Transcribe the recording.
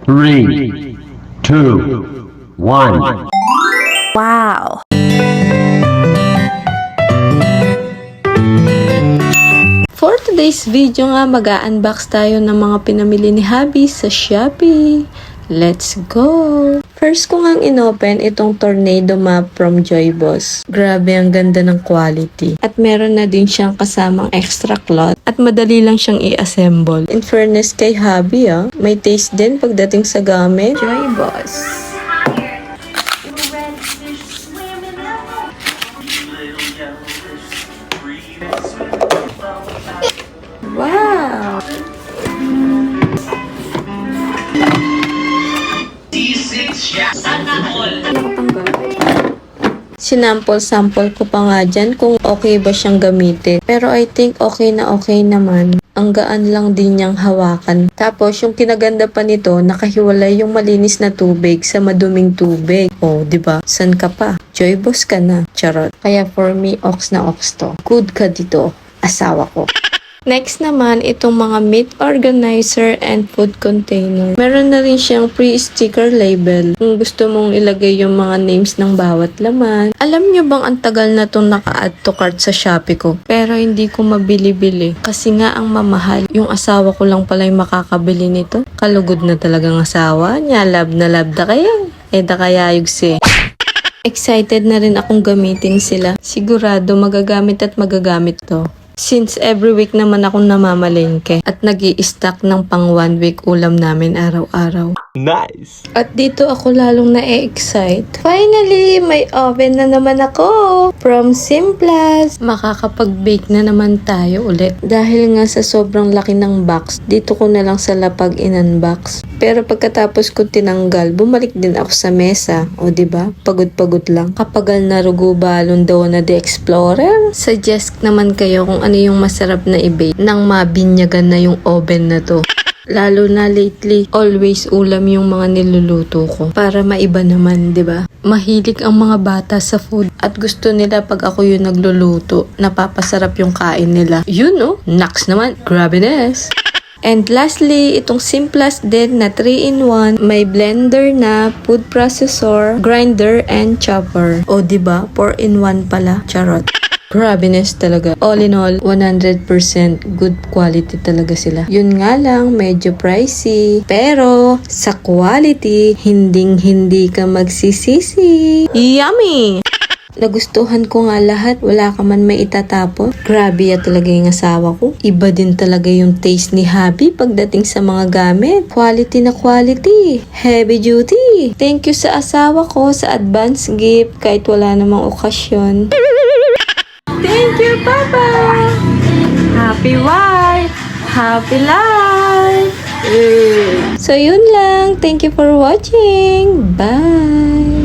3, 2, 1. Wow! For today's video nga, mag-unbox tayo ng mga pinamili ni Habi sa Shopee. Let's go! First ko ngang inopen itong tornado map from Joyboss. Grabe, ang ganda ng quality. At meron na din siyang kasamang extra cloth at madali lang siyang i-assemble. In fairness kay Habi, may taste din pagdating sa gamit. Joyboss. Wow! Sinample-sample ko pa nga dyan kung okay ba siyang gamitin. Pero I think okay na okay naman. Ang gaan lang din niyang hawakan. Tapos yung kinaganda pa nito, nakahiwalay yung malinis na tubig sa maduming tubig. Oh, 'di ba? San ka pa? Joyboss ka na. Charot. Kaya for me, ox na ox to. Good ka dito, asawa ko. Next naman, itong mga meat organizer and food container. Meron na rin siyang pre-sticker label. Kung gusto mong ilagay yung mga names ng bawat laman. Alam nyo bang ang tagal na itong naka-add to cart sa Shopee ko? Pero hindi ko mabili-bili. Kasi nga ang mamahal. Yung asawa ko lang pala yung makakabili nito. Kalugod na talagang asawa niya. Lab na kaya. Da kaya yugsi. Excited na rin akong gamitin sila. Sigurado magagamit at magagamit to. Since every week naman akong namamalengke at nag-i-stock ng pang 1 week ulam namin araw-araw. Nice! At dito ako lalong na-excite. Finally, may oven na naman ako! From Simplas! Makakapag-bake na naman tayo ulit. Dahil nga sa sobrang laki ng box, dito ko na lang sa lapag in-unbox. Pero pagkatapos ko tinanggal, bumalik din ako sa mesa. O diba? Pagod-pagod lang. Kapagal na rugo balon daw na The Explorer. Suggest naman kayo kung ano yung masarap na i-bake nang mabinyagan na yung oven na to. Lalo na lately, always ulam yung mga niluluto ko. Para maiba naman, di ba? Mahilig ang mga bata sa food at gusto nila pag ako yung nagluluto, napapasarap yung kain nila. Yun no? Naks naman. Grabiness! And lastly, itong Simplas din na 3-in-1, may blender na, food processor, grinder, and chopper. O diba? 4-in-1 pala. Charot. Grabiness talaga. All in all, 100% good quality talaga sila. Yun nga lang, medyo pricey. Pero, sa quality, hinding-hindi ka magsisisi. Yummy! Nagustuhan ko nga lahat. Wala ka man may itatapon. Grabe ya talaga yung asawa ko. Iba din talaga yung taste ni Habi pagdating sa mga gamit. Quality na quality. Heavy duty. Thank you sa asawa ko sa advance gift kahit wala namang okasyon. Thank you, Papa! Happy wife! Happy life! So yun lang. Thank you for watching. Bye!